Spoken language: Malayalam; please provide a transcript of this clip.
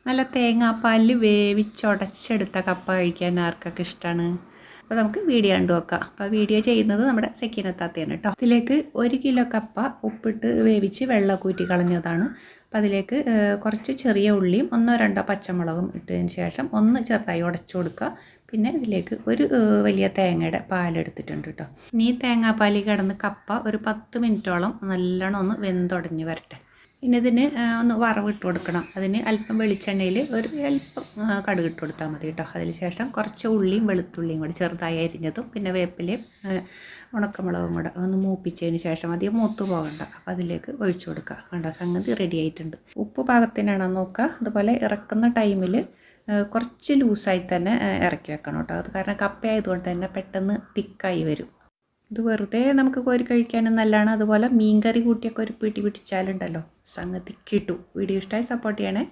നല്ല തേങ്ങാപ്പാലിൽ വേവിച്ചുടച്ചെടുത്ത കപ്പ കഴിക്കാൻ ആർക്കൊക്കെ ഇഷ്ടമാണ്. അപ്പോൾ നമുക്ക് വീഡിയോ കണ്ടു നോക്കാം. അപ്പോൾ വീഡിയോ ചെയ്യുന്നത് നമ്മുടെ സെക്കീനത്താത്തയാണ് കേട്ടോ. ഇതിലേക്ക് 1 കിലോ കപ്പ ഉപ്പിട്ട് വേവിച്ച് വെള്ളമൊക്കെ ഊറ്റി കളഞ്ഞതാണ്. അപ്പോൾ അതിലേക്ക് കുറച്ച് ചെറിയ ഉള്ളിയും 1-2 പച്ചമുളകും ഇട്ടതിന് ശേഷം ഒന്ന് ചെറുതായി ഉടച്ചു കൊടുക്കുക. പിന്നെ ഇതിലേക്ക് ഒരു വലിയ തേങ്ങയുടെ പാലെടുത്തിട്ടുണ്ട് കേട്ടോ. ഇനി തേങ്ങാപ്പാലിൽ കിടന്ന് കപ്പ ഒരു 10 മിനിറ്റോളം നല്ലോണം ഒന്ന് വെന്തുടഞ്ഞ് വരട്ടെ. പിന്നെ ഇതിന് ഒന്ന് വറവിട്ട് കൊടുക്കണം. അതിന് അല്പം വെളിച്ചെണ്ണയിൽ ഒരു അല്പം കടുക് ഇട്ട് കൊടുത്താൽ മതി കേട്ടോ. അതിന് ശേഷം കുറച്ച് ഉള്ളിയും വെളുത്തുള്ളിയും കൂടി ചെറുതായി അരിഞ്ഞതും പിന്നെ വേപ്പിലയും ഉണക്കമുളകും കൂടെ ഒന്ന് മൂപ്പിച്ചതിന് ശേഷം അധികം മൂത്ത് പോകണ്ട. അപ്പോൾ അതിലേക്ക് ഒഴിച്ചു കൊടുക്കുക. കണ്ടോ, സംഗതി റെഡി ആയിട്ടുണ്ട്. ഉപ്പ് പാകത്തിനാണോ നോക്കുക. അതുപോലെ ഇറക്കുന്ന ടൈമിൽ കുറച്ച് ലൂസായി തന്നെ ഇറക്കി വെക്കണം കേട്ടോ. അത് കാരണം കപ്പ ആയതുകൊണ്ട് തന്നെ പെട്ടെന്ന് തിക്കായി വരും. ഇത് വെറുതെ നമുക്ക് കോരി കഴിക്കാനും നല്ലതാണ്. അതുപോലെ മീൻകറി കൂട്ടിയൊക്കെ ഒരു പിടി പിടിച്ചാലുണ്ടല്ലോ സംഗതി കിട്ടും. വീഡിയോ ഇഷ്ടമായി സപ്പോർട്ട് ചെയ്യണേ.